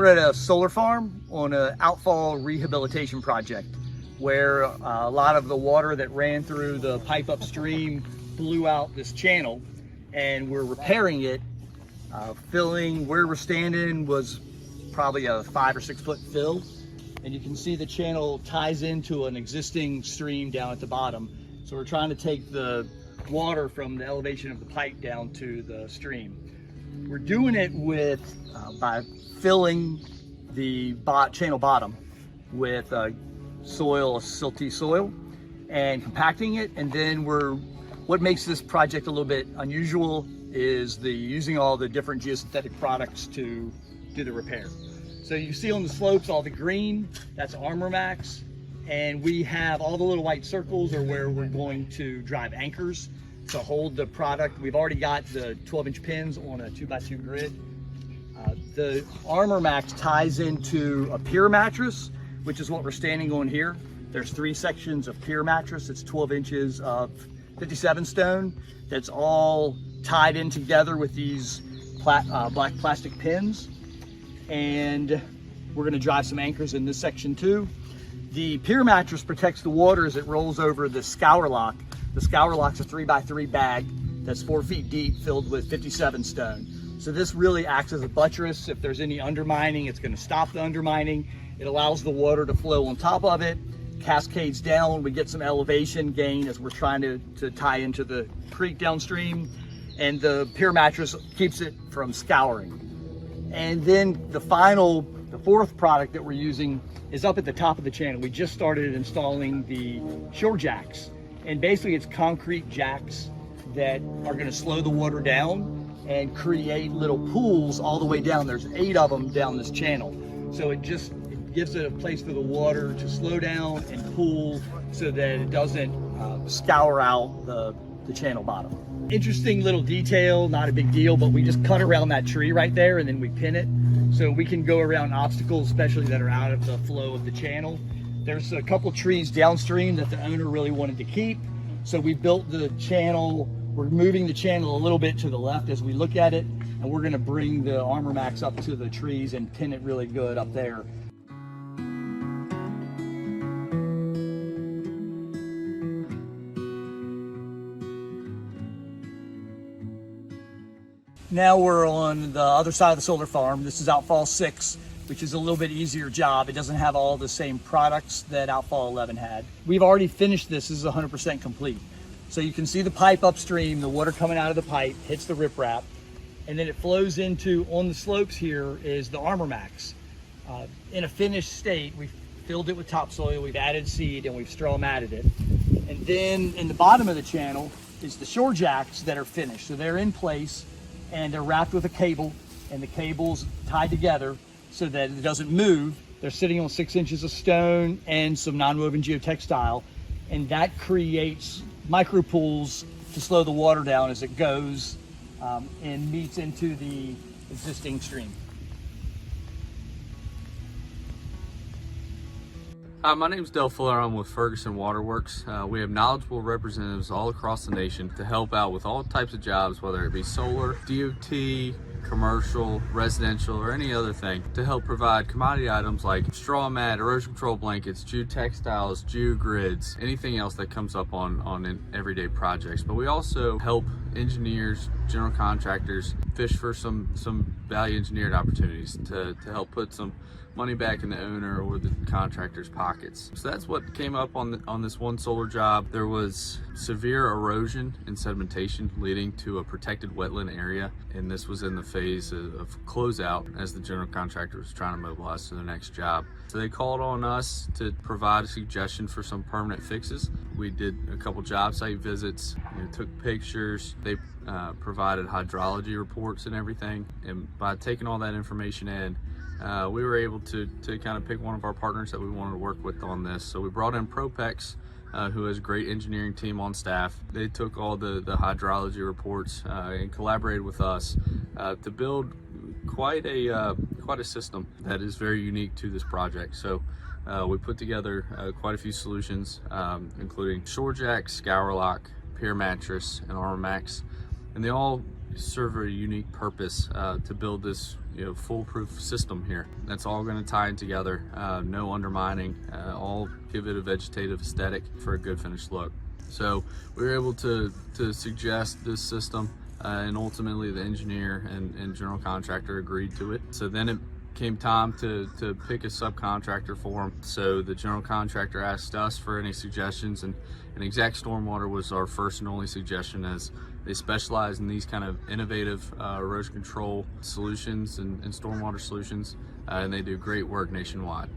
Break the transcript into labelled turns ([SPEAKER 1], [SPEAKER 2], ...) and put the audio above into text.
[SPEAKER 1] We're at a solar farm on an outfall rehabilitation project where a lot of the water that ran through the pipe upstream blew out this channel, and we're repairing it. Filling where we're standing was probably a 5 or 6 foot fill, and you can see the channel ties into an existing stream down at the bottom. So we're trying to take the water from the elevation of the pipe down to the stream. We're doing it with by filling the channel bottom with soil, silty soil, and compacting it. And then what makes this project a little bit unusual is using all the different geosynthetic products to do the repair. So you see on the slopes all the green, that's ArmorMax, and we have all the little white circles are where we're going to drive anchors to hold the product. We've already got the 12-inch pins on a 2x2 grid. The ArmorMax ties into a Pyramttress, which is what we're standing on here. There's 3 sections of Pyramttress. It's 12 inches of 57 stone that's all tied in together with these black plastic pins. And we're going to drive some anchors in this section too. The Pyramttress protects the water as it rolls over the Scourlok. The Scourlok's a 3x3 bag that's 4 feet deep, filled with 57 stone. So this really acts as a buttress. If there's any undermining, it's going to stop the undermining. It allows the water to flow on top of it, cascades down. We get some elevation gain as we're trying to tie into the creek downstream, and the Pyramttress keeps it from scouring. And then the 4th product that we're using is up at the top of the channel. We just started installing the shorejacks, and basically it's concrete jacks that are going to slow the water down and create little pools all the way down. There's 8 of them down this channel. So it gives it a place for the water to slow down and pool so that it doesn't scour out the channel bottom. Interesting little detail, not a big deal, but we just cut around that tree right there and then we pin it so we can go around obstacles, especially that are out of the flow of the channel. There's a couple trees downstream that the owner really wanted to keep, so we built the channel. We're moving the channel a little bit to the left as we look at it, and we're going to bring the ArmorMax up to the trees and pin it really good up there. Now we're on the other side of the solar farm. This is Outfall 6, which is a little bit easier job. It doesn't have all the same products that Outfall 11 had. We've already finished this. This is 100% complete. So you can see the pipe upstream, the water coming out of the pipe, hits the riprap, and then it flows into, on the slopes here is the ArmorMax. In a finished state, we've filled it with topsoil, we've added seed, and we've straw matted it. And then in the bottom of the channel is the shorejacks that are finished. So they're in place, and they're wrapped with a cable, and the cable's tied together so that it doesn't move. They're sitting on 6 inches of stone and some non-woven geotextile, and that creates micro pools to slow the water down as it goes and meets into the existing stream.
[SPEAKER 2] Hi, my name is Del Fuller. I'm with Ferguson Waterworks. We have knowledgeable representatives all across the nation to help out with all types of jobs, whether it be solar, DOT, commercial, residential, or any other thing, to help provide commodity items like straw mat, erosion control blankets, geotextiles, geogrids, anything else that comes up on everyday projects. But we also help engineers, general contractors fish for some value engineered opportunities to help put some money back in the owner or the contractor's pockets. So that's what came up on this one solar job. There was severe erosion and sedimentation leading to a protected wetland area, and this was in the phase of closeout as the general contractor was trying to mobilize to the next job. So they called on us to provide a suggestion for some permanent fixes. We did a couple job site visits, took pictures. They provided hydrology reports and everything, and by taking all that information in, we were able to kind of pick one of our partners that we wanted to work with on this. So we brought in Propex, who has a great engineering team on staff. They took all the hydrology reports and collaborated with us to build quite a system that is very unique to this project. So we put together quite a few solutions, including shorejacks, Scourlok, Pyramttress, and ArmorMax, and they all serve a unique purpose to build this foolproof system here. That's all going to tie in together, no undermining, all give it a vegetative aesthetic for a good finished look. So we were able to suggest this system, and ultimately the engineer and general contractor agreed to it. So then it came time to pick a subcontractor for them. So the general contractor asked us for any suggestions, and Exact Stormwater was our first and only suggestion, as they specialize in these kind of innovative erosion control solutions and stormwater solutions, and they do great work nationwide.